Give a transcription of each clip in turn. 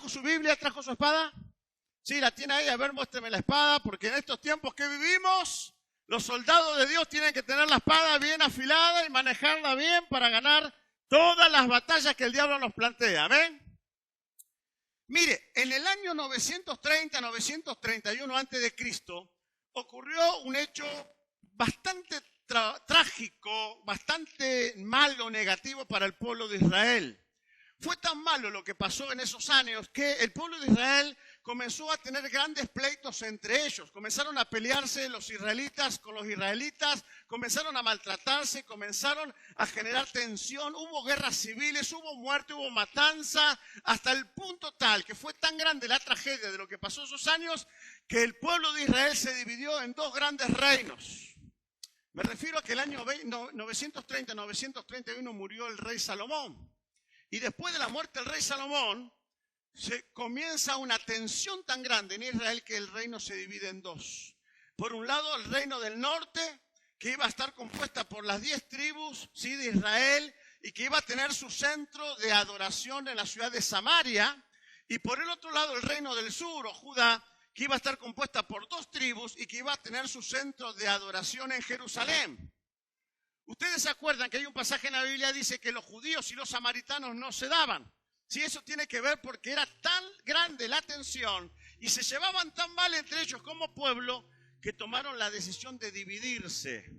trajo su Biblia? ¿Trajo su espada? Sí, la tiene ahí. A ver, muéstreme la espada, porque en estos tiempos que vivimos, los soldados de Dios tienen que tener la espada bien afilada y manejarla bien para ganar todas las batallas que el diablo nos plantea. ¿Amén? Mire, en el año 930, 931 a.C., ocurrió un hecho bastante trágico, bastante malo, negativo para el pueblo de Israel. Fue tan malo lo que pasó en esos años que el pueblo de Israel comenzó a tener grandes pleitos entre ellos. Comenzaron a pelearse los israelitas con los israelitas, comenzaron a maltratarse, comenzaron a generar tensión, hubo guerras civiles, hubo muerte, hubo matanza, hasta el punto tal que fue tan grande la tragedia de lo que pasó esos años que el pueblo de Israel se dividió en dos grandes reinos. Me refiero a que el año 930-931 murió el rey Salomón. Y después de la muerte del rey Salomón, se comienza una tensión tan grande en Israel que el reino se divide en dos. Por un lado, el reino del norte, que iba a estar compuesta por las 10 tribus, ¿sí?, de Israel, y que iba a tener su centro de adoración en la ciudad de Samaria. Y por el otro lado, el reino del sur, o Judá, que iba a estar compuesta por 2 tribus y que iba a tener su centro de adoración en Jerusalén. Ustedes se acuerdan que hay un pasaje en la Biblia que dice que los judíos y los samaritanos no se daban. Sí, eso tiene que ver porque era tan grande la tensión y se llevaban tan mal entre ellos como pueblo que tomaron la decisión de dividirse.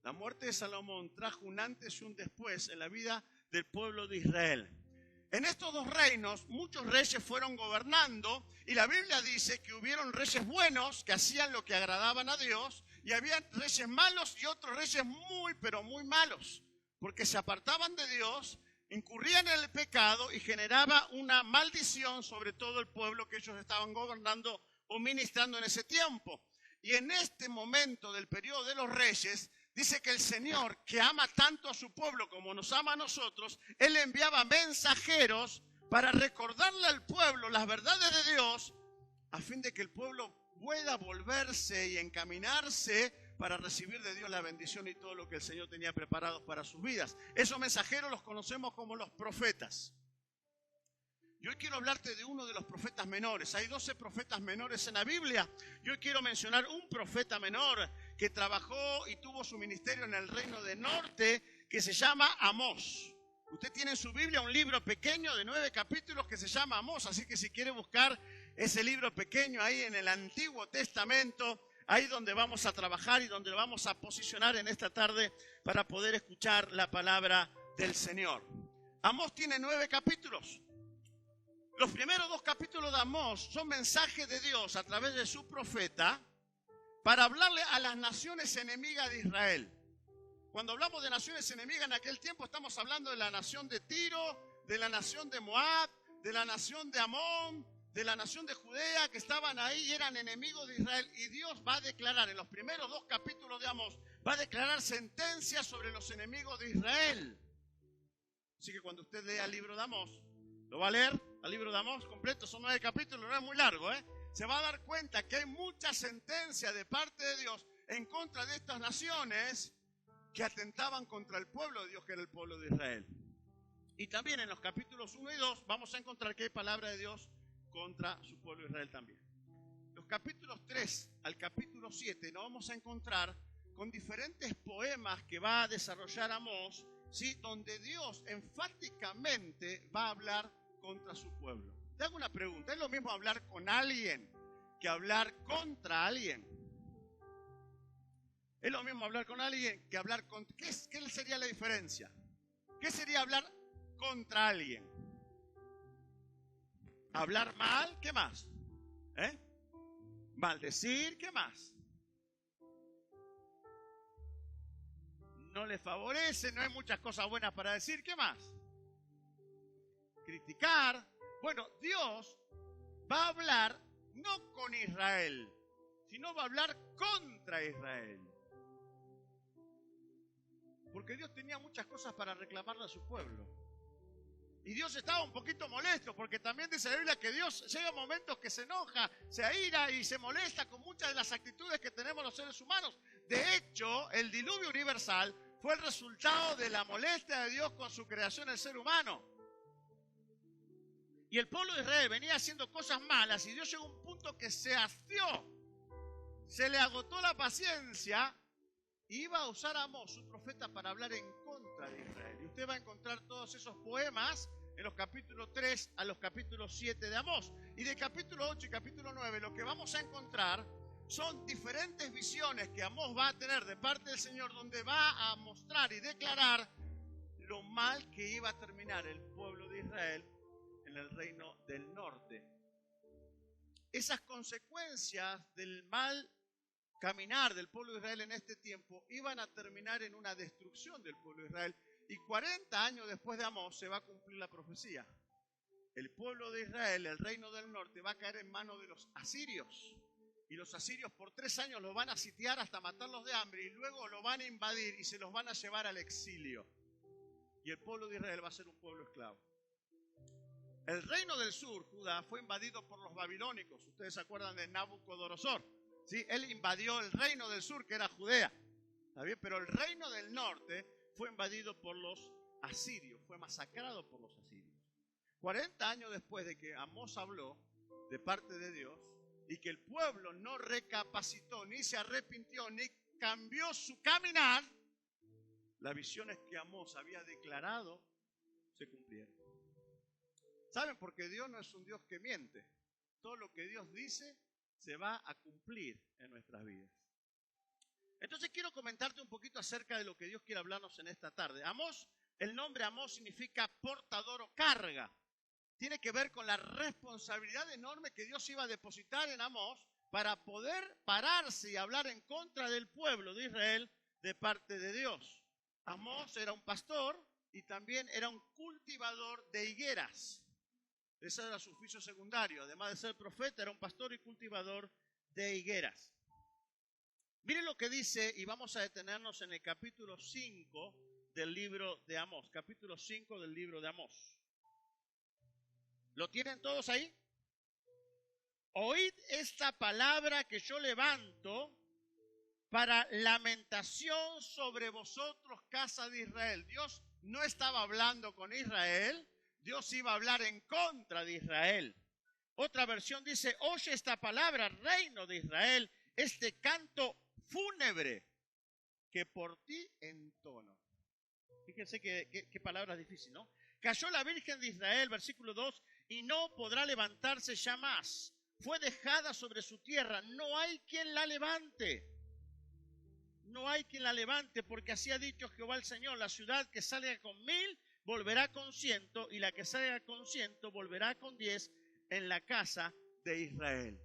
La muerte de Salomón trajo un antes y un después en la vida del pueblo de Israel. En estos dos reinos muchos reyes fueron gobernando y la Biblia dice que hubieron reyes buenos que hacían lo que agradaban a Dios y había reyes malos y otros reyes muy, pero muy malos, porque se apartaban de Dios, incurrían en el pecado y generaba una maldición sobre todo el pueblo que ellos estaban gobernando o ministrando en ese tiempo. Y en este momento del periodo de los reyes, dice que el Señor, que ama tanto a su pueblo como nos ama a nosotros, Él enviaba mensajeros para recordarle al pueblo las verdades de Dios, a fin de que el pueblo pueda volverse y encaminarse para recibir de Dios la bendición y todo lo que el Señor tenía preparado para sus vidas. Esos mensajeros los conocemos como los profetas. Yo hoy quiero hablarte de uno de los profetas menores. Hay 12 profetas menores en la Biblia. Yo quiero mencionar un profeta menor que trabajó y tuvo su ministerio en el reino del norte, que se llama Amós. Usted tiene en su Biblia un libro pequeño de 9 capítulos que se llama Amós, así que si quiere buscar ese libro pequeño ahí en el Antiguo Testamento, ahí donde vamos a trabajar y donde vamos a posicionar en esta tarde para poder escuchar la palabra del Señor. Amós tiene 9 capítulos. Los primeros 2 capítulos de Amós son mensajes de Dios a través de su profeta para hablarle a las naciones enemigas de Israel. Cuando hablamos de naciones enemigas en aquel tiempo estamos hablando de la nación de Tiro, de la nación de Moab, de la nación de Amón, de la nación de Judea, que estaban ahí y eran enemigos de Israel. Y Dios va a declarar, en los primeros 2 capítulos de Amós, va a declarar sentencias sobre los enemigos de Israel. Así que cuando usted lea el libro de Amós, lo va a leer, el libro de Amós completo, son 9 capítulos, no es muy largo, se va a dar cuenta que hay mucha sentencia de parte de Dios en contra de estas naciones que atentaban contra el pueblo de Dios, que era el pueblo de Israel. Y también en los capítulos 1 y 2 vamos a encontrar que hay palabra de Dios contra su pueblo de Israel también. Los capítulos 3 al capítulo 7 nos vamos a encontrar con diferentes poemas que va a desarrollar Amós, ¿sí?, donde Dios enfáticamente va a hablar contra su pueblo. Te hago una pregunta, ¿es lo mismo hablar con alguien que hablar contra alguien? ¿Es lo mismo hablar con alguien que hablar con... ¿Qué sería la diferencia? ¿Qué sería hablar contra alguien? ¿Hablar mal? ¿Qué más? ¿Maldecir? ¿Qué más? No le favorece, no hay muchas cosas buenas para decir. ¿Qué más? Criticar. Bueno, Dios va a hablar no con Israel, sino va a hablar contra Israel. Porque Dios tenía muchas cosas para reclamarle a su pueblo. Y Dios estaba un poquito molesto, porque también dice la Biblia que Dios llega a momentos que se enoja, se aira y se molesta con muchas de las actitudes que tenemos los seres humanos. De hecho, el diluvio universal fue el resultado de la molestia de Dios con su creación, el ser humano. Y el pueblo de Israel venía haciendo cosas malas y Dios llegó a un punto que se hastió, se le agotó la paciencia y iba a usar a Amós, su profeta, para hablar en contra de Israel. Y usted va a encontrar todos esos poemas en los capítulos 3 a los capítulos 7 de Amós. Y de capítulo 8 y capítulo 9 lo que vamos a encontrar son diferentes visiones que Amós va a tener de parte del Señor, donde va a mostrar y declarar lo mal que iba a terminar el pueblo de Israel en el reino del norte. Esas consecuencias del mal caminar del pueblo de Israel en este tiempo iban a terminar en una destrucción del pueblo de Israel. Y 40 años después de Amós se va a cumplir la profecía. El pueblo de Israel, el reino del norte, va a caer en manos de los asirios. Y los asirios por 3 años lo van a sitiar hasta matarlos de hambre y luego lo van a invadir y se los van a llevar al exilio. Y el pueblo de Israel va a ser un pueblo esclavo. El reino del sur, Judá, fue invadido por los babilónicos. Ustedes se acuerdan de Nabucodonosor. ¿Sí? Él invadió el reino del sur, que era Judea. ¿Está bien? Pero el reino del norte fue invadido por los asirios, fue masacrado por los asirios. 40 años después de que Amós habló de parte de Dios y que el pueblo no recapacitó, ni se arrepintió, ni cambió su caminar, las visiones que Amós había declarado se cumplieron. ¿Saben? Porque Dios no es un Dios que miente. Todo lo que Dios dice se va a cumplir en nuestras vidas. Entonces quiero comentarte un poquito acerca de lo que Dios quiere hablarnos en esta tarde. Amós, el nombre Amós significa portador o carga. Tiene que ver con la responsabilidad enorme que Dios iba a depositar en Amós para poder pararse y hablar en contra del pueblo de Israel de parte de Dios. Amós era un pastor y también era un cultivador de higueras. Ese era su oficio secundario. Además de ser profeta, era un pastor y cultivador de higueras. Miren lo que dice, y vamos a detenernos en el capítulo 5 del libro de Amós. Capítulo 5 del libro de Amós. ¿Lo tienen todos ahí? Oíd esta palabra que yo levanto para lamentación sobre vosotros, casa de Israel. Dios no estaba hablando con Israel, Dios iba a hablar en contra de Israel. Otra versión dice, oye esta palabra, reino de Israel, este canto fúnebre que por ti entono. Fíjense qué palabra difícil, ¿no? Cayó la Virgen de Israel, versículo 2, y no podrá levantarse ya más. Fue dejada sobre su tierra, no hay quien la levante. No hay quien la levante, porque así ha dicho Jehová el Señor, la ciudad que salga con 1000 volverá con 100, y la que salga con 100 volverá con 10 en la casa de Israel.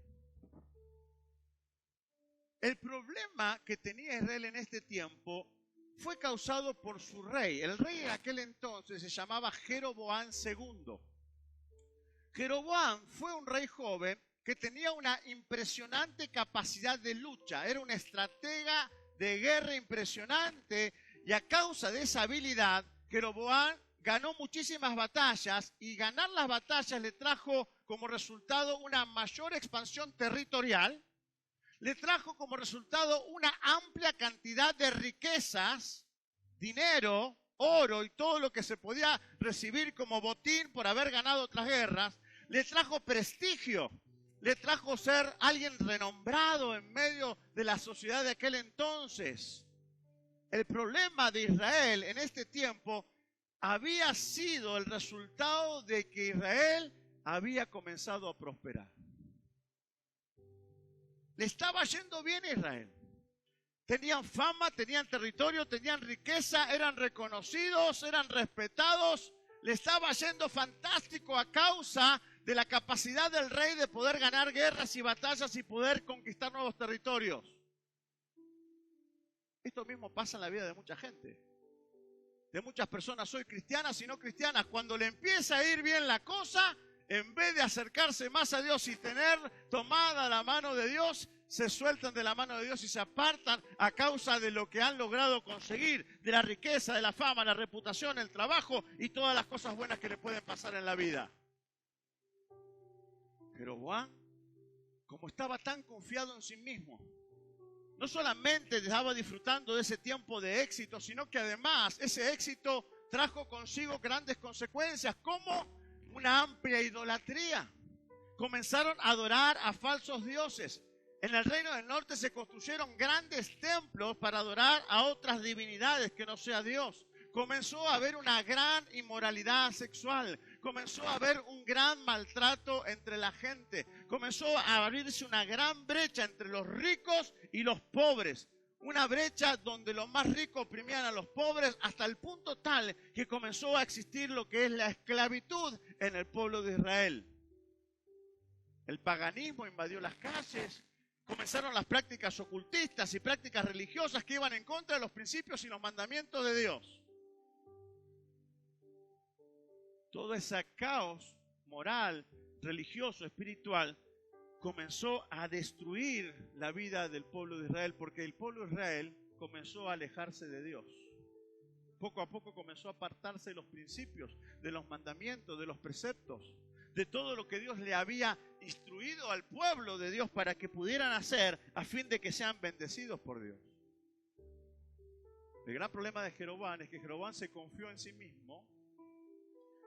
El problema que tenía Israel en este tiempo fue causado por su rey. El rey en aquel entonces se llamaba Jeroboam II. Jeroboam fue un rey joven que tenía una impresionante capacidad de lucha. Era un estratega de guerra impresionante y a causa de esa habilidad, Jeroboam ganó muchísimas batallas y ganar las batallas le trajo como resultado una mayor expansión territorial, le trajo como resultado una amplia cantidad de riquezas, dinero, oro y todo lo que se podía recibir como botín por haber ganado otras guerras, le trajo prestigio, le trajo ser alguien renombrado en medio de la sociedad de aquel entonces. El problema de Israel en este tiempo había sido el resultado de que Israel había comenzado a prosperar. Le estaba yendo bien a Israel. Tenían fama, tenían territorio, tenían riqueza, eran reconocidos, eran respetados. Le estaba yendo fantástico a causa de la capacidad del rey de poder ganar guerras y batallas y poder conquistar nuevos territorios. Esto mismo pasa en la vida de mucha gente. De muchas personas hoy cristianas y no cristianas. Cuando le empieza a ir bien la cosa, en vez de acercarse más a Dios y tener tomada la mano de Dios, se sueltan de la mano de Dios y se apartan a causa de lo que han logrado conseguir, de la riqueza, de la fama, la reputación, el trabajo y todas las cosas buenas que le pueden pasar en la vida. Jeroboam, como estaba tan confiado en sí mismo, no solamente estaba disfrutando de ese tiempo de éxito, sino que además ese éxito trajo consigo grandes consecuencias, como una amplia idolatría. Comenzaron a adorar a falsos dioses. En el reino del norte se construyeron grandes templos para adorar a otras divinidades que no sea Dios. Comenzó a haber una gran inmoralidad sexual. Comenzó a haber un gran maltrato entre la gente. Comenzó a abrirse una gran brecha entre los ricos y los pobres. Una brecha donde los más ricos oprimían a los pobres hasta el punto tal que comenzó a existir lo que es la esclavitud en el pueblo de Israel. El paganismo invadió las calles. Comenzaron las prácticas ocultistas y prácticas religiosas que iban en contra de los principios y los mandamientos de Dios. Todo ese caos moral, religioso, espiritual, comenzó a destruir la vida del pueblo de Israel, porque el pueblo de Israel comenzó a alejarse de Dios. Poco a poco comenzó a apartarse de los principios, de los mandamientos, de los preceptos, de todo lo que Dios le había instruido al pueblo de Dios para que pudieran hacer a fin de que sean bendecidos por Dios. El gran problema de Jeroboam es que Jeroboam se confió en sí mismo,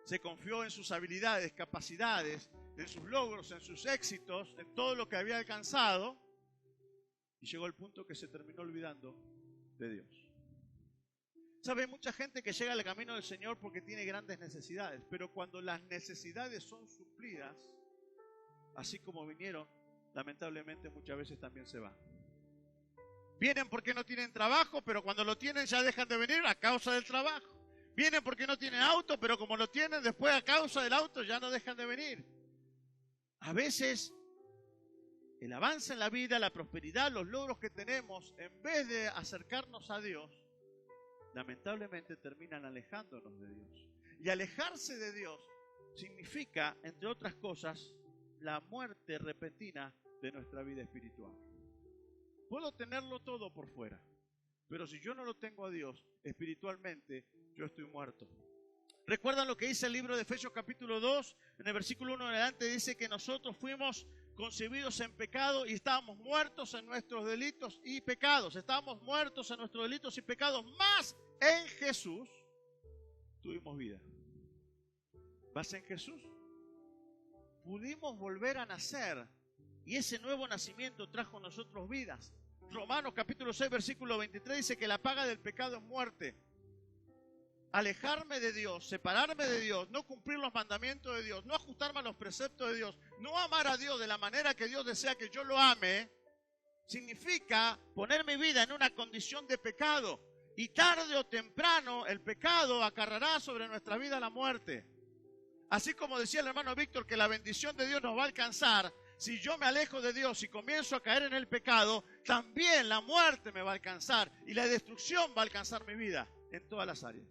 se confió en sus habilidades, capacidades, en sus logros, en sus éxitos, en todo lo que había alcanzado, y llegó al punto que se terminó olvidando de Dios. ¿Sabe? Hay mucha gente que llega al camino del Señor porque tiene grandes necesidades, pero cuando las necesidades son suplidas, así como vinieron, lamentablemente muchas veces también se van. Vienen porque no tienen trabajo, pero cuando lo tienen ya dejan de venir a causa del trabajo. Vienen porque no tienen auto, pero como lo tienen, después a causa del auto ya no dejan de venir. A veces el avance en la vida, la prosperidad, los logros que tenemos, en vez de acercarnos a Dios, lamentablemente terminan alejándonos de Dios. Y alejarse de Dios significa, entre otras cosas, la muerte repentina de nuestra vida espiritual. Puedo tenerlo todo por fuera, pero si yo no lo tengo a Dios, espiritualmente yo estoy muerto. ¿Recuerdan lo que dice el libro de Efesios capítulo 2? En el versículo 1 en adelante dice que nosotros fuimos concebidos en pecado y estábamos muertos en nuestros delitos y pecados. Estábamos muertos en nuestros delitos y pecados, más en Jesús tuvimos vida. ¿Vas en Jesús? Pudimos volver a nacer y ese nuevo nacimiento trajo a nosotros vidas. Romanos capítulo 6 versículo 23 dice que la paga del pecado es muerte. Alejarme de Dios, separarme de Dios, no cumplir los mandamientos de Dios, no ajustarme a los preceptos de Dios, no amar a Dios de la manera que Dios desea que yo lo ame, significa poner mi vida en una condición de pecado. Y tarde o temprano el pecado acarreará sobre nuestra vida la muerte. Así como decía el hermano Víctor que la bendición de Dios nos va a alcanzar, si yo me alejo de Dios y comienzo a caer en el pecado, también la muerte me va a alcanzar y la destrucción va a alcanzar mi vida en todas las áreas.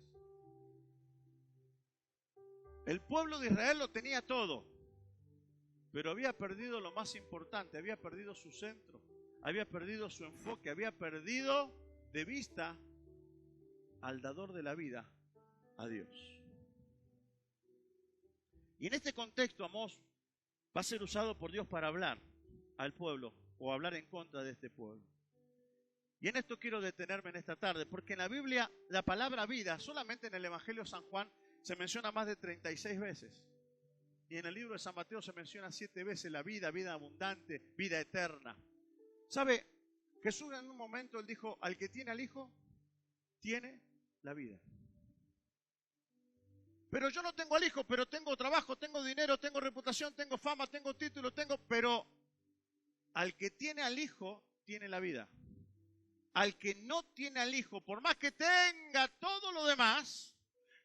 El pueblo de Israel lo tenía todo, pero había perdido lo más importante, había perdido su centro, había perdido su enfoque, había perdido de vista al dador de la vida, a Dios. Y en este contexto, Amós va a ser usado por Dios para hablar al pueblo o hablar en contra de este pueblo. Y en esto quiero detenerme en esta tarde, porque en la Biblia la palabra vida, solamente en el Evangelio de San Juan, se menciona más de 36 veces. Y en el libro de San Mateo se menciona 7 veces la vida, vida abundante, vida eterna. ¿Sabe? Jesús en un momento él dijo, al que tiene al Hijo, tiene la vida. Pero yo no tengo al Hijo, pero tengo trabajo, tengo dinero, tengo reputación, tengo fama, tengo título, pero al que tiene al Hijo, tiene la vida. Al que no tiene al Hijo, por más que tenga todo lo demás,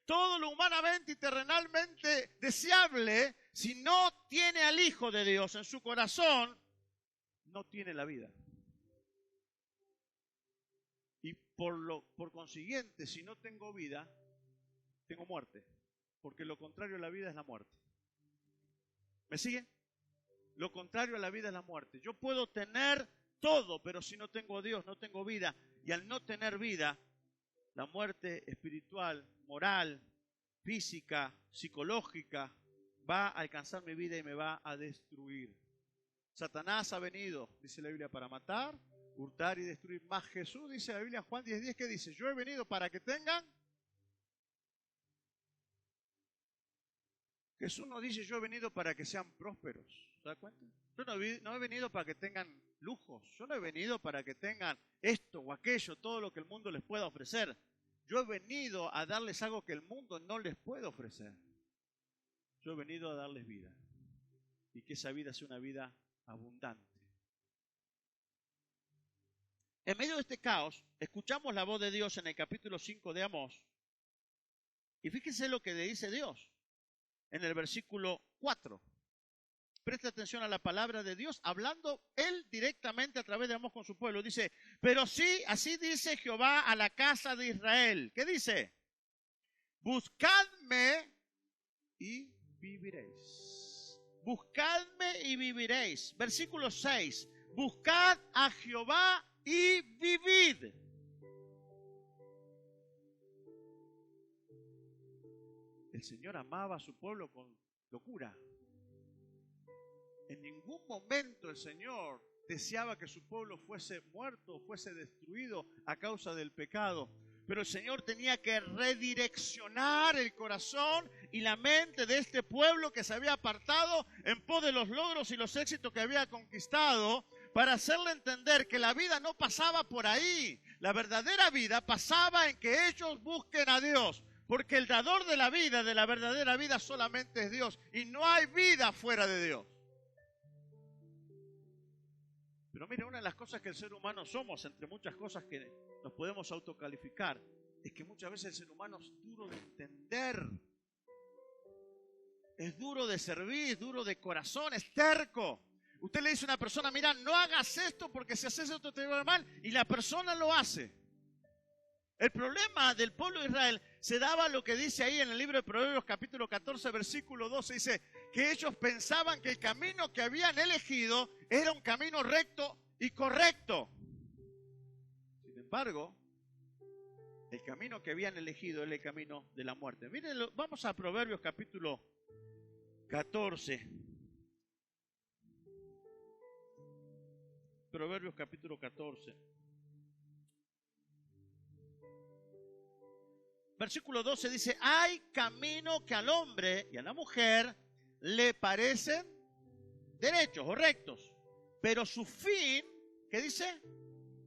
todo lo humanamente y terrenalmente deseable, si no tiene al Hijo de Dios en su corazón, no tiene la vida. Y por consiguiente, si no tengo vida, tengo muerte. Porque lo contrario a la vida es la muerte. ¿Me sigue? Lo contrario a la vida es la muerte. Yo puedo tener todo, pero si no tengo a Dios, no tengo vida. Y al no tener vida, la muerte espiritual, moral, física, psicológica, va a alcanzar mi vida y me va a destruir. Satanás ha venido, dice la Biblia, para matar, hurtar y destruir. Más Jesús, dice la Biblia, Juan 10:10, ¿qué dice? Yo he venido para que tengan Jesús nos dice, yo he venido para que sean prósperos. ¿Se da cuenta? Yo no he venido para que tengan lujos. Yo no he venido para que tengan esto o aquello, todo lo que el mundo les pueda ofrecer. Yo he venido a darles algo que el mundo no les puede ofrecer. Yo he venido a darles vida. Y que esa vida sea una vida abundante. En medio de este caos, escuchamos la voz de Dios en el capítulo 5 de Amós. Y fíjense lo que le dice Dios en el versículo 4. Presta atención a la palabra de Dios, hablando él directamente a través de Amós con su pueblo. Dice, pero sí, así dice Jehová a la casa de Israel. ¿Qué dice? Buscadme y viviréis. Buscadme y viviréis. Versículo 6. Buscad a Jehová y vivid. El Señor amaba a su pueblo con locura. En ningún momento el Señor deseaba que su pueblo fuese muerto, fuese destruido a causa del pecado. Pero el Señor tenía que redireccionar el corazón y la mente de este pueblo que se había apartado en pos de los logros y los éxitos que había conquistado, para hacerle entender que la vida no pasaba por ahí. La verdadera vida pasaba en que ellos busquen a Dios. Porque el dador de la verdadera vida solamente es Dios. Y no hay vida fuera de Dios. Pero mire, una de las cosas que el ser humano somos, entre muchas cosas que nos podemos autocalificar, es que muchas veces el ser humano es duro de entender. Es duro de servir, es duro de corazón, es terco. Usted le dice a una persona, mira, no hagas esto porque si haces esto te va mal, y la persona lo hace. El problema del pueblo de Israel se daba lo que dice ahí en el libro de Proverbios capítulo 14 versículo 12, dice que ellos pensaban que el camino que habían elegido era un camino recto y correcto. Sin embargo, el camino que habían elegido es el camino de la muerte. Miren, vamos a Proverbios capítulo 14. Proverbios capítulo 14. Versículo 12 dice, hay camino que al hombre y a la mujer le parecen derechos o rectos, pero su fin, ¿qué dice?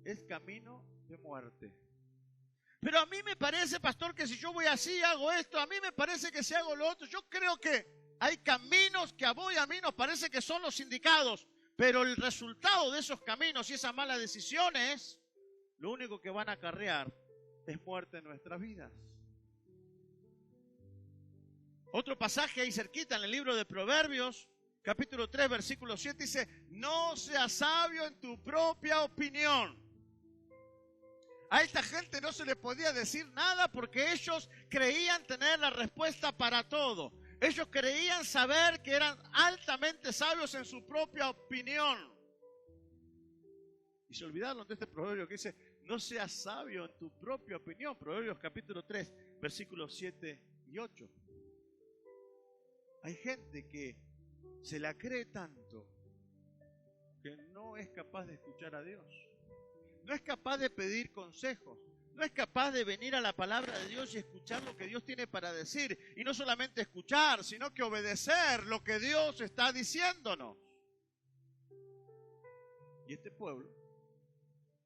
Es camino de muerte. Pero a mí me parece, pastor, que si yo voy así, hago esto, a mí me parece que si hago lo otro, yo creo que hay caminos que a vos y a mí nos parece que son los indicados, pero el resultado de esos caminos y esas malas decisiones, lo único que van a acarrear es muerte en nuestras vidas. Otro pasaje ahí cerquita en el libro de Proverbios, capítulo 3, versículo 7, dice, no seas sabio en tu propia opinión. A esta gente no se le podía decir nada porque ellos creían tener la respuesta para todo. Ellos creían saber que eran altamente sabios en su propia opinión. Y se olvidaron de este proverbio que dice, no seas sabio en tu propia opinión. Proverbios capítulo 3, versículos 7 y 8. Hay gente que se la cree tanto que no es capaz de escuchar a Dios. No es capaz de pedir consejos. No es capaz de venir a la palabra de Dios y escuchar lo que Dios tiene para decir. Y no solamente escuchar, sino que obedecer lo que Dios está diciéndonos. Y este pueblo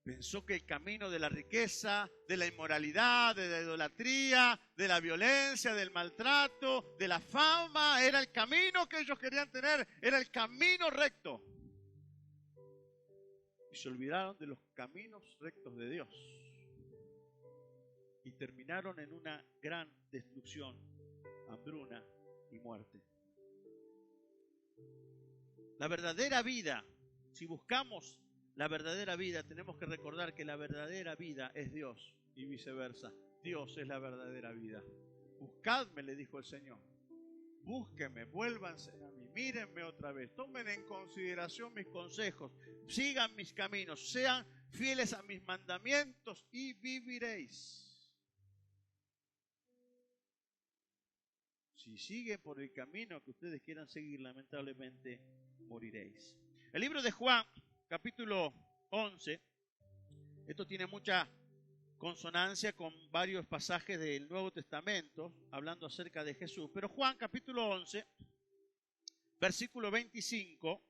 pensó que el camino de la riqueza, de la inmoralidad, de la idolatría, de la violencia, del maltrato, de la fama, era el camino que ellos querían tener, era el camino recto. Y se olvidaron de los caminos rectos de Dios. Y terminaron en una gran destrucción, hambruna y muerte. La verdadera vida, si buscamos la verdadera vida, tenemos que recordar que la verdadera vida es Dios y viceversa. Dios es la verdadera vida. Buscadme, le dijo el Señor. Búsquenme, vuélvanse a mí, mírenme otra vez, tomen en consideración mis consejos, sigan mis caminos, sean fieles a mis mandamientos y viviréis. Si siguen por el camino que ustedes quieran seguir, lamentablemente moriréis. El libro de Juan, capítulo 11, esto tiene mucha consonancia con varios pasajes del Nuevo Testamento, hablando acerca de Jesús. Pero Juan capítulo 11, versículo 25,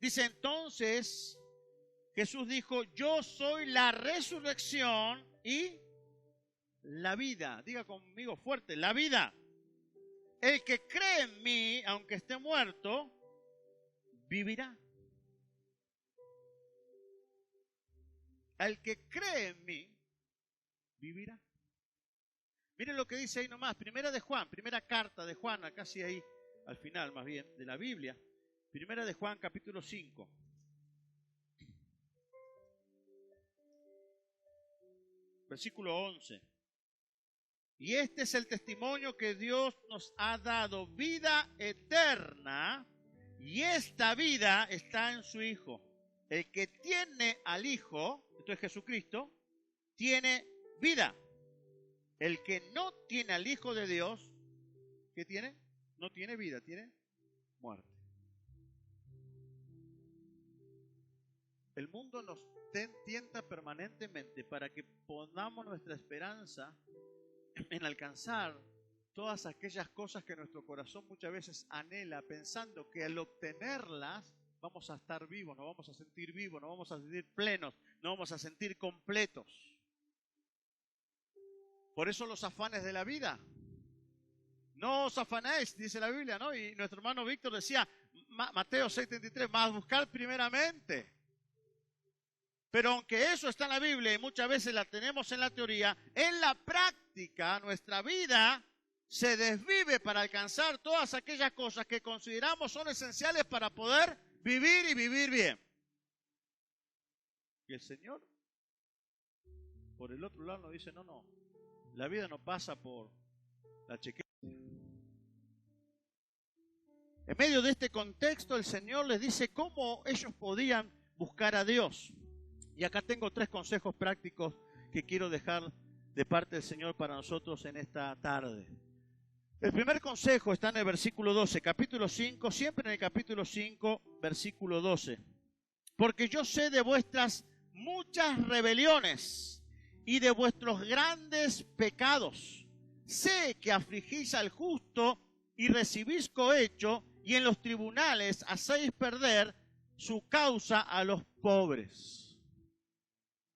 dice: entonces Jesús dijo: yo soy la resurrección y la vida. Diga conmigo fuerte: la vida. El que cree en mí, aunque esté muerto, vivirá. El que cree en mí, vivirá. Miren lo que dice ahí nomás, primera de Juan, primera carta de Juan, casi ahí al final más bien, de la Biblia. Primera de Juan, capítulo 5. Versículo 11. Y este es el testimonio que Dios nos ha dado, vida eterna, y esta vida está en su Hijo. El que tiene al Hijo, esto es Jesucristo, tiene vida. El que no tiene al Hijo de Dios, ¿qué tiene? No tiene vida, tiene muerte. El mundo nos tienta permanentemente para que pongamos nuestra esperanza en alcanzar todas aquellas cosas que nuestro corazón muchas veces anhela, pensando que al obtenerlas vamos a estar vivos, nos vamos a sentir vivos, nos vamos a sentir plenos, nos vamos a sentir completos. Por eso los afanes de la vida. No os afanéis, dice la Biblia, ¿no? Y nuestro hermano Víctor decía, Mateo 6:33, más buscar primeramente. Pero aunque eso está en la Biblia y muchas veces la tenemos en la teoría, en la práctica nuestra vida se desvive para alcanzar todas aquellas cosas que consideramos son esenciales para poder vivir y vivir bien. Y el Señor, por el otro lado, nos dice, no, la vida no pasa por la chequera. En medio de este contexto, el Señor les dice cómo ellos podían buscar a Dios. Y acá tengo 3 consejos prácticos que quiero dejar de parte del Señor para nosotros en esta tarde. El primer consejo está en el versículo 12, capítulo 5, siempre en el capítulo 5, versículo 12. Porque yo sé de vuestras muchas rebeliones y de vuestros grandes pecados. Sé que afligís al justo y recibís cohecho, y en los tribunales hacéis perder su causa a los pobres.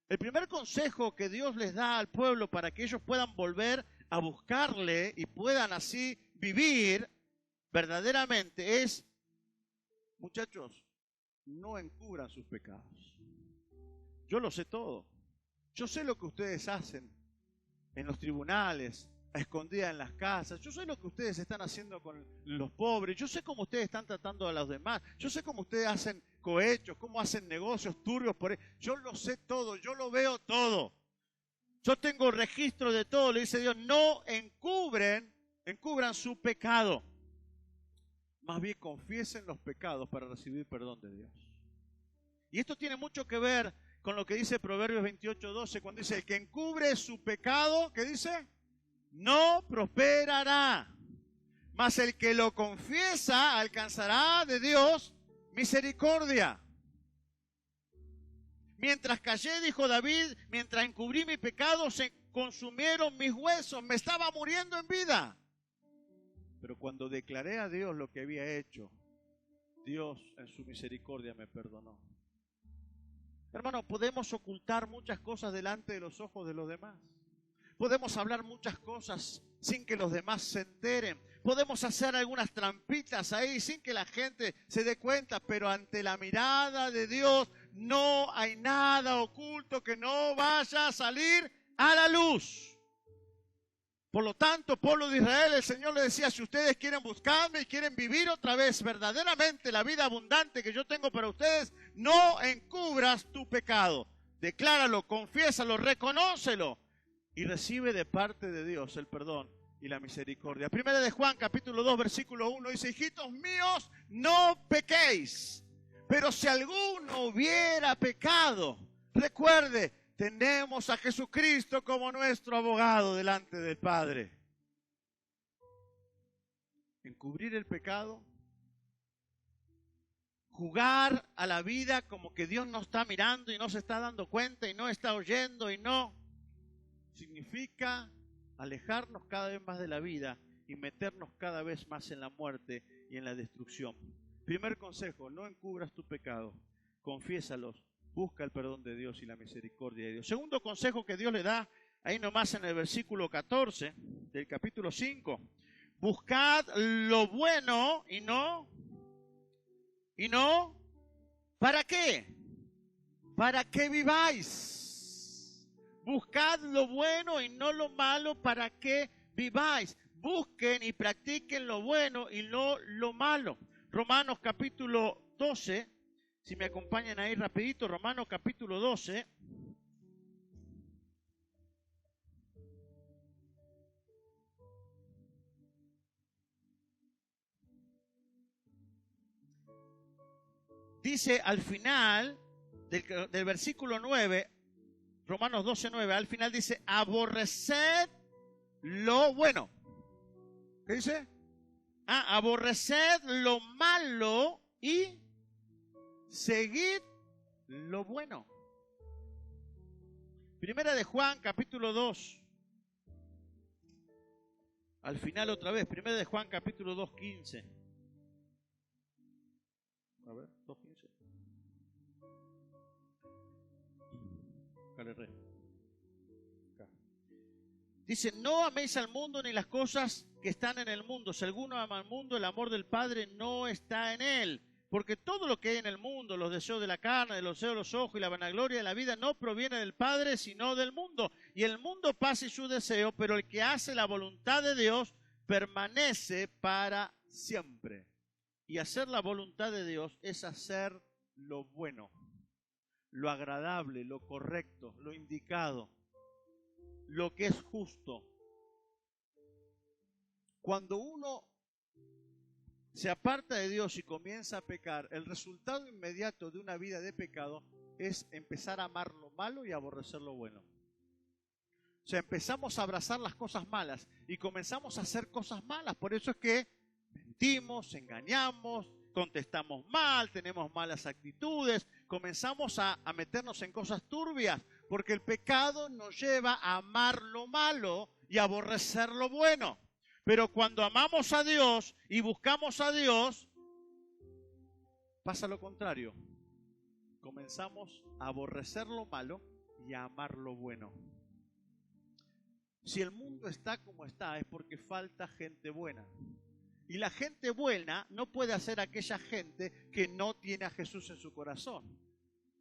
El primer consejo que Dios les da al pueblo para que ellos puedan volver a buscarle y puedan así vivir verdaderamente es, muchachos, no encubran sus pecados. Yo lo sé todo. Yo sé lo que ustedes hacen en los tribunales, a escondidas en las casas. Yo sé lo que ustedes están haciendo con los pobres. Yo sé cómo ustedes están tratando a los demás. Yo sé cómo ustedes hacen cohechos, cómo hacen negocios turbios por ahí. Yo lo sé todo, yo lo veo todo. Yo tengo registro de todo, le dice Dios. No encubran su pecado. Más bien confiesen los pecados para recibir perdón de Dios. Y esto tiene mucho que ver con lo que dice Proverbios 28:12, cuando dice, el que encubre su pecado, ¿qué dice? No prosperará. Mas el que lo confiesa alcanzará de Dios misericordia. Mientras callé, dijo David, mientras encubrí mi pecado, se consumieron mis huesos, me estaba muriendo en vida. Pero cuando declaré a Dios lo que había hecho, Dios en su misericordia me perdonó. Hermano, podemos ocultar muchas cosas delante de los ojos de los demás. Podemos hablar muchas cosas sin que los demás se enteren. Podemos hacer algunas trampitas ahí sin que la gente se dé cuenta, pero ante la mirada de Dios no hay nada oculto que no vaya a salir a la luz. Por lo tanto, pueblo de Israel, el Señor le decía, si ustedes quieren buscarme y quieren vivir otra vez verdaderamente la vida abundante que yo tengo para ustedes, no encubras tu pecado. Decláralo, confiésalo, reconócelo y recibe de parte de Dios el perdón y la misericordia. Primera de Juan, capítulo 2, versículo 1, dice, hijitos míos, no pequéis. Pero si alguno hubiera pecado, recuerde, tenemos a Jesucristo como nuestro abogado delante del Padre. Encubrir el pecado jugar a la vida como que Dios no está mirando y no se está dando cuenta y no está oyendo y no. Significa alejarnos cada vez más de la vida y meternos cada vez más en la muerte y en la destrucción. Primer consejo, no encubras tu pecado, confiésalos, busca el perdón de Dios y la misericordia de Dios. Segundo consejo que Dios le da, ahí nomás en el versículo 14 del capítulo 5, buscad lo bueno y no, ¿para qué? Para que viváis. Buscad lo bueno y no lo malo para que viváis. Busquen y practiquen lo bueno y no lo malo. Romanos capítulo 12, si me acompañan ahí rapidito, Romanos capítulo 12. Dice al final del versículo 9, Romanos 12, 9, al final dice, aborreced lo bueno. ¿Qué dice? Aborreced lo malo y seguid lo bueno. Primera de Juan, capítulo 2. Al final otra vez, Primera de Juan, capítulo 2, 15. A ver, 2, 15. Dice, no améis al mundo ni las cosas que están en el mundo. Si alguno ama al mundo, el amor del Padre no está en él. Porque todo lo que hay en el mundo, los deseos de la carne, los deseos de los ojos y la vanagloria de la vida, no proviene del Padre, sino del mundo. Y el mundo pasa y su deseo, pero el que hace la voluntad de Dios permanece para siempre. Y hacer la voluntad de Dios es hacer lo bueno, lo agradable, lo correcto, lo indicado, lo que es justo. Cuando uno se aparta de Dios y comienza a pecar, el resultado inmediato de una vida de pecado es empezar a amar lo malo y aborrecer lo bueno. O sea, empezamos a abrazar las cosas malas y comenzamos a hacer cosas malas. Por eso es que mentimos, engañamos, contestamos mal, tenemos malas actitudes, comenzamos a meternos en cosas turbias, porque el pecado nos lleva a amar lo malo y aborrecer lo bueno. Pero cuando amamos a Dios y buscamos a Dios, pasa lo contrario. Comenzamos a aborrecer lo malo y a amar lo bueno. Si el mundo está como está, es porque falta gente buena. Y la gente buena no puede hacer aquella gente que no tiene a Jesús en su corazón.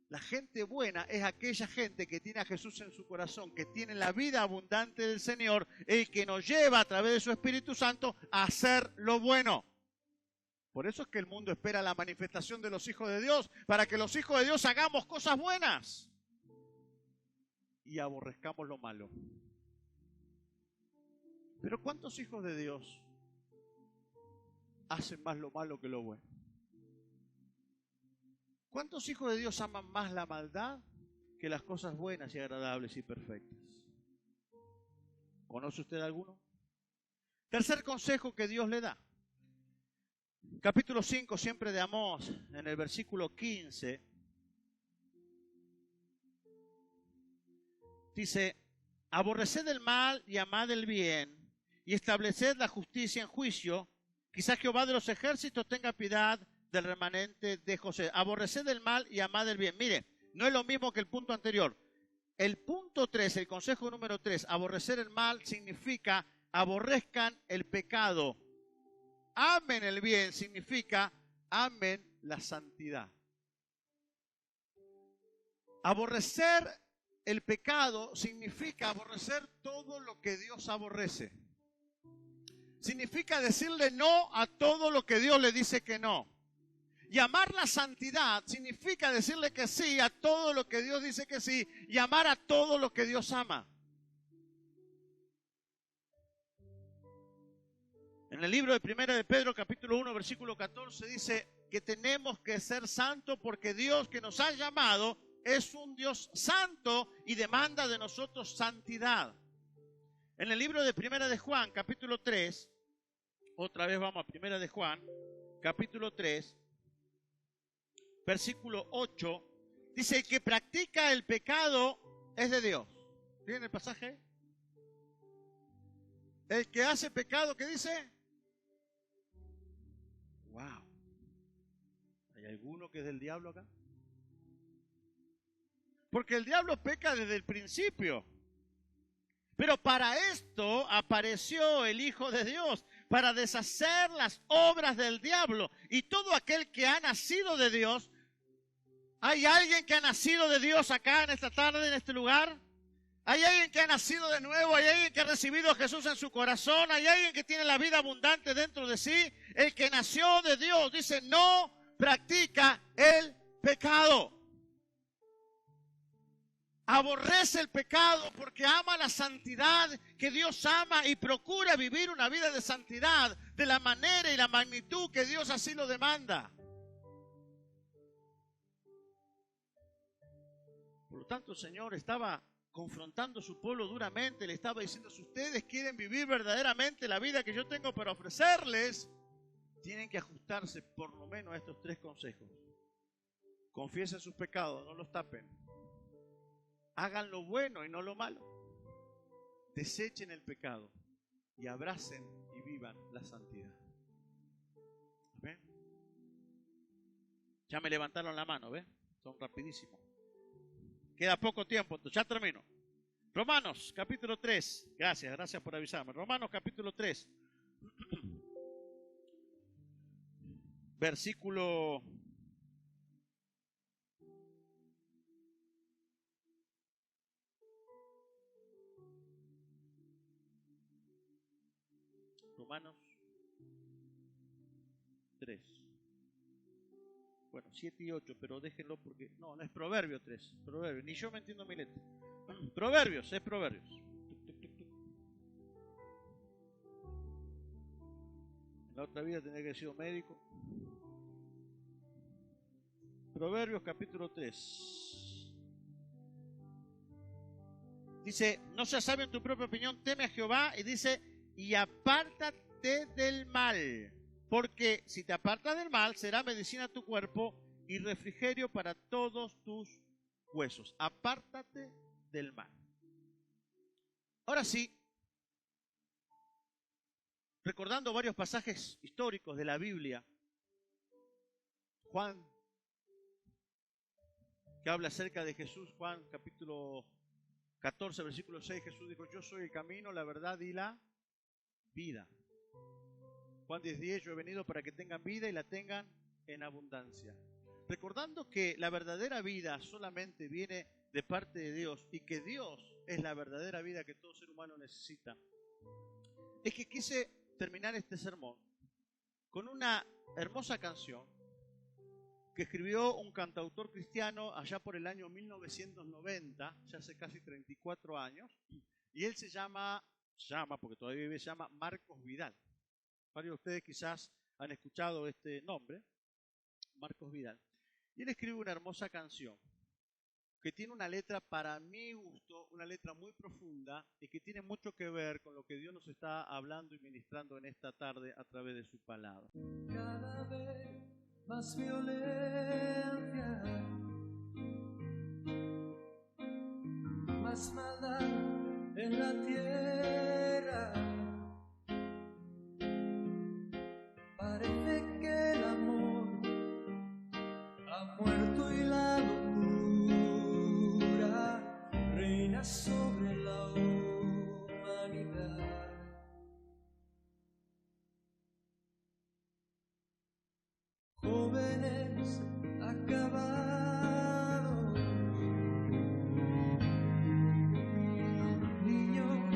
La gente buena es aquella gente que tiene a Jesús en su corazón, que tiene la vida abundante del Señor, el que nos lleva a través de su Espíritu Santo a hacer lo bueno. Por eso es que el mundo espera la manifestación de los hijos de Dios, para que los hijos de Dios hagamos cosas buenas y aborrezcamos lo malo. Pero ¿cuántos hijos de Dios hacen más lo malo que lo bueno? ¿Cuántos hijos de Dios aman más la maldad que las cosas buenas y agradables y perfectas? ¿Conoce usted alguno? Tercer consejo que Dios le da. Capítulo 5, siempre de Amós, en el versículo 15, dice, aborreced el mal y amad el bien, y estableced la justicia en juicio. Quizás Jehová de los ejércitos tenga piedad del remanente de José. Aborreced el mal y amad el bien. Mire, no es lo mismo que el punto anterior. El punto 3, el consejo número 3, aborrecer el mal significa aborrezcan el pecado. Amen el bien significa amen la santidad. Aborrecer el pecado significa aborrecer todo lo que Dios aborrece. Significa decirle no a todo lo que Dios le dice que no. Y amar la santidad significa decirle que sí a todo lo que Dios dice que sí y amar a todo lo que Dios ama. En el libro de Primera de Pedro, capítulo 1, versículo 14, dice que tenemos que ser santos porque Dios que nos ha llamado es un Dios santo y demanda de nosotros santidad. En el libro de Primera de Juan, capítulo 3, otra vez vamos a Primera de Juan, capítulo 3, versículo 8, dice: el que practica el pecado es de Dios. ¿Tienen el pasaje? El que hace pecado, ¿qué dice? Wow. ¿Hay alguno que es del diablo acá? Porque el diablo peca desde el principio. Pero para esto apareció el Hijo de Dios, para deshacer las obras del diablo. Y todo aquel que ha nacido de Dios, ¿hay alguien que ha nacido de Dios acá en esta tarde, en este lugar? ¿Hay alguien que ha nacido de nuevo? ¿Hay alguien que ha recibido a Jesús en su corazón? ¿Hay alguien que tiene la vida abundante dentro de sí? El que nació de Dios, dice, no practica el pecado. Aborrece el pecado porque ama la santidad que Dios ama y procura vivir una vida de santidad de la manera y la magnitud que Dios así lo demanda. Por lo tanto, el Señor estaba confrontando a su pueblo duramente, le estaba diciendo: si ustedes quieren vivir verdaderamente la vida que yo tengo para ofrecerles, tienen que ajustarse por lo menos a estos 3 consejos. Confiesen sus pecados, no los tapen. Hagan lo bueno y no lo malo. Desechen el pecado y abracen y vivan la santidad. ¿Ven? Ya me levantaron la mano, ¿ven? Son rapidísimos. Queda poco tiempo, entonces ya termino. Romanos capítulo 3. Gracias por avisarme. Romanos capítulo 3. Versículo 3. Bueno, 7 y 8, pero déjenlo porque... No es Proverbio 3. Proverbio. Ni yo me entiendo mi letra. Proverbios, es Proverbios. En la otra vida tenía que haber sido médico. Proverbios capítulo 3. Dice: no seas sabio en tu propia opinión, teme a Jehová. Y dice: y apártate del mal. Porque si te apartas del mal, será medicina a tu cuerpo y refrigerio para todos tus huesos. Apártate del mal. Ahora sí, recordando varios pasajes históricos de la Biblia, Juan, que habla acerca de Jesús, Juan capítulo 14, versículo 6, Jesús dijo: yo soy el camino, la verdad y la vida. Juan 10:10, yo he venido para que tengan vida y la tengan en abundancia. Recordando que la verdadera vida solamente viene de parte de Dios y que Dios es la verdadera vida que todo ser humano necesita, es que quise terminar este sermón con una hermosa canción que escribió un cantautor cristiano allá por el año 1990, ya hace casi 34 años, y él se llama, porque todavía vive, se llama Marcos Vidal. Varios de ustedes quizás han escuchado este nombre, Marcos Vidal. Y él escribe una hermosa canción que tiene una letra, para mi gusto, una letra muy profunda y que tiene mucho que ver con lo que Dios nos está hablando y ministrando en esta tarde a través de su palabra. Cada vez más violencia, más maldad en la tierra. Parece que el amor ha muerto y la locura reina sobre la humanidad. Jóvenes acabados, niños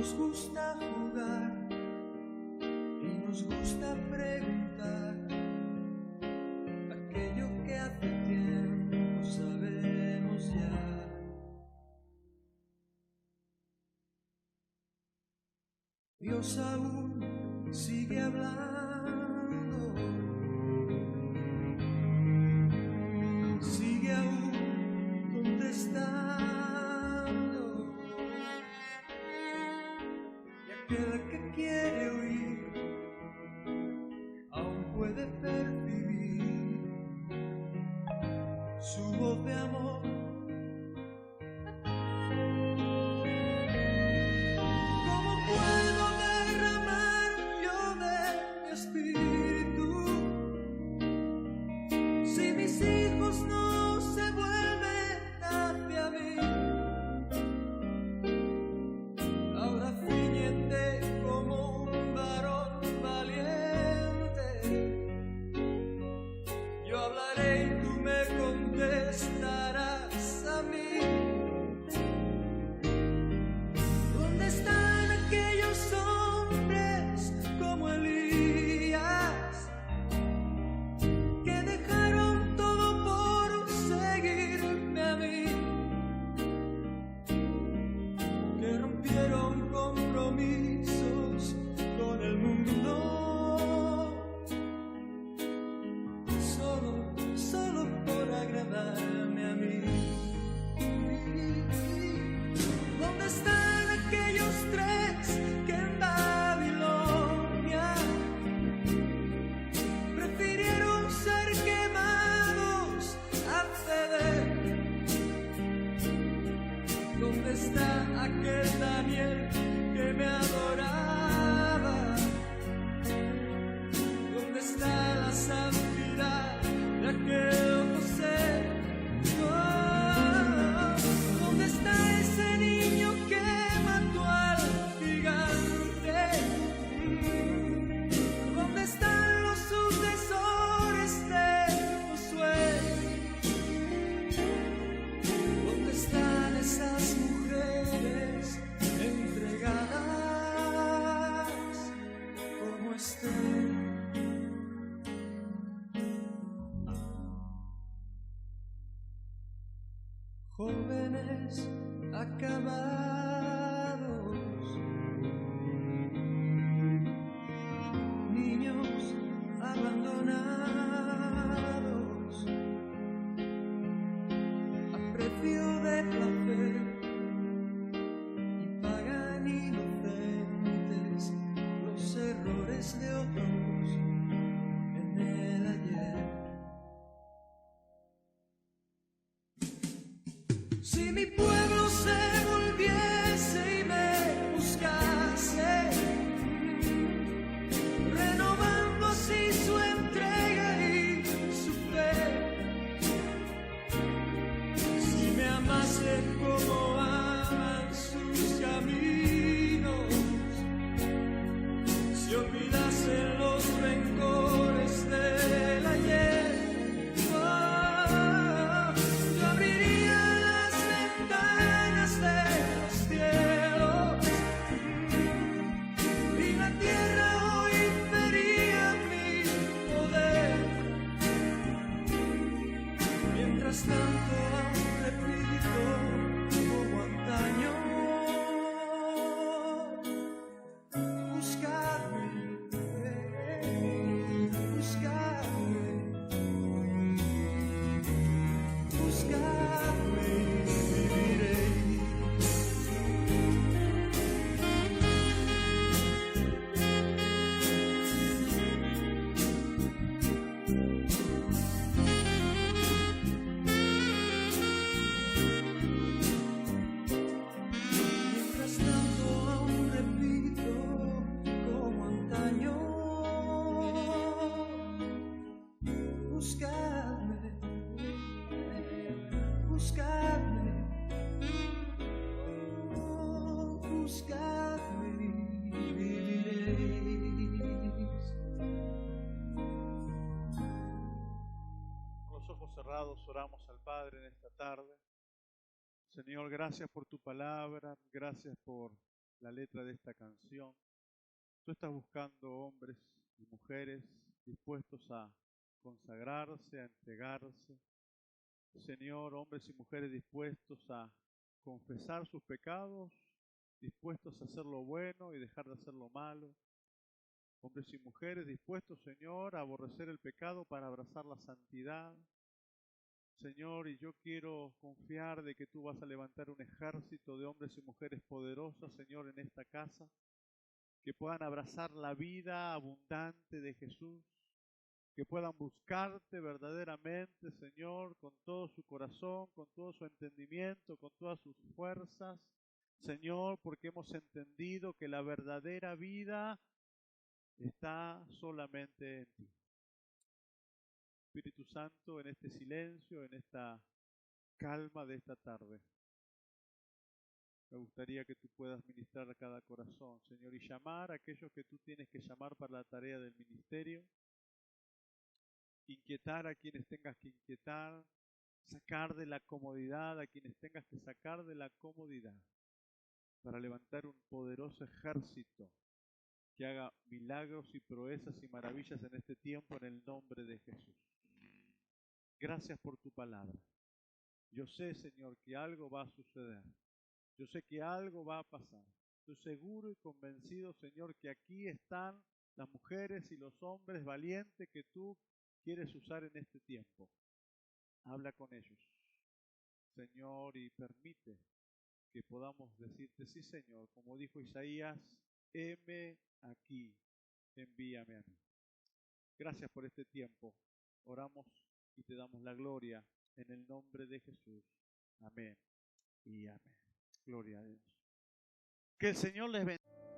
nos gusta jugar y nos gusta preguntar aquello que hace tiempo sabemos ya. Dios aún sigue hablando, sigue aún contestando, y aquel que quiere oír aún puede percibir su voz de amor. Jóvenes acabados, niños abandonados, a precio de placer, y pagan inocentes los errores de otros en el ayer. Si mi pueblo se volviese y me buscase, renovando así su entrega y su fe, si me amase como aman sus caminos, si olvidase los rencores del ayer, yo abriría de los cielos y la tierra hoy vería mi poder. Mientras tanto aún repito como antaño, buscarme, buscarme, buscarme. Cerrados, oramos al Padre en esta tarde. Señor, gracias por tu palabra, gracias por la letra de esta canción. Tú estás buscando hombres y mujeres dispuestos a consagrarse, a entregarse. Señor, hombres y mujeres dispuestos a confesar sus pecados, dispuestos a hacer lo bueno y dejar de hacer lo malo. Hombres y mujeres dispuestos, Señor, a aborrecer el pecado para abrazar la santidad. Señor, y yo quiero confiar de que tú vas a levantar un ejército de hombres y mujeres poderosos, Señor, en esta casa, que puedan abrazar la vida abundante de Jesús, que puedan buscarte verdaderamente, Señor, con todo su corazón, con todo su entendimiento, con todas sus fuerzas, Señor, porque hemos entendido que la verdadera vida está solamente en ti. Espíritu Santo, en este silencio, en esta calma de esta tarde, me gustaría que tú puedas ministrar a cada corazón, Señor, y llamar a aquellos que tú tienes que llamar para la tarea del ministerio, inquietar a quienes tengas que inquietar, sacar de la comodidad a quienes tengas que sacar de la comodidad, para levantar un poderoso ejército que haga milagros y proezas y maravillas en este tiempo en el nombre de Jesús. Gracias por tu palabra. Yo sé, Señor, que algo va a suceder. Yo sé que algo va a pasar. Estoy seguro y convencido, Señor, que aquí están las mujeres y los hombres valientes que tú quieres usar en este tiempo. Habla con ellos, Señor, y permite que podamos decirte, sí, Señor, como dijo Isaías, heme aquí, envíame a mí. Gracias por este tiempo. Oramos y te damos la gloria en el nombre de Jesús. Amén y amén. Gloria a Dios. Que el Señor les bendiga.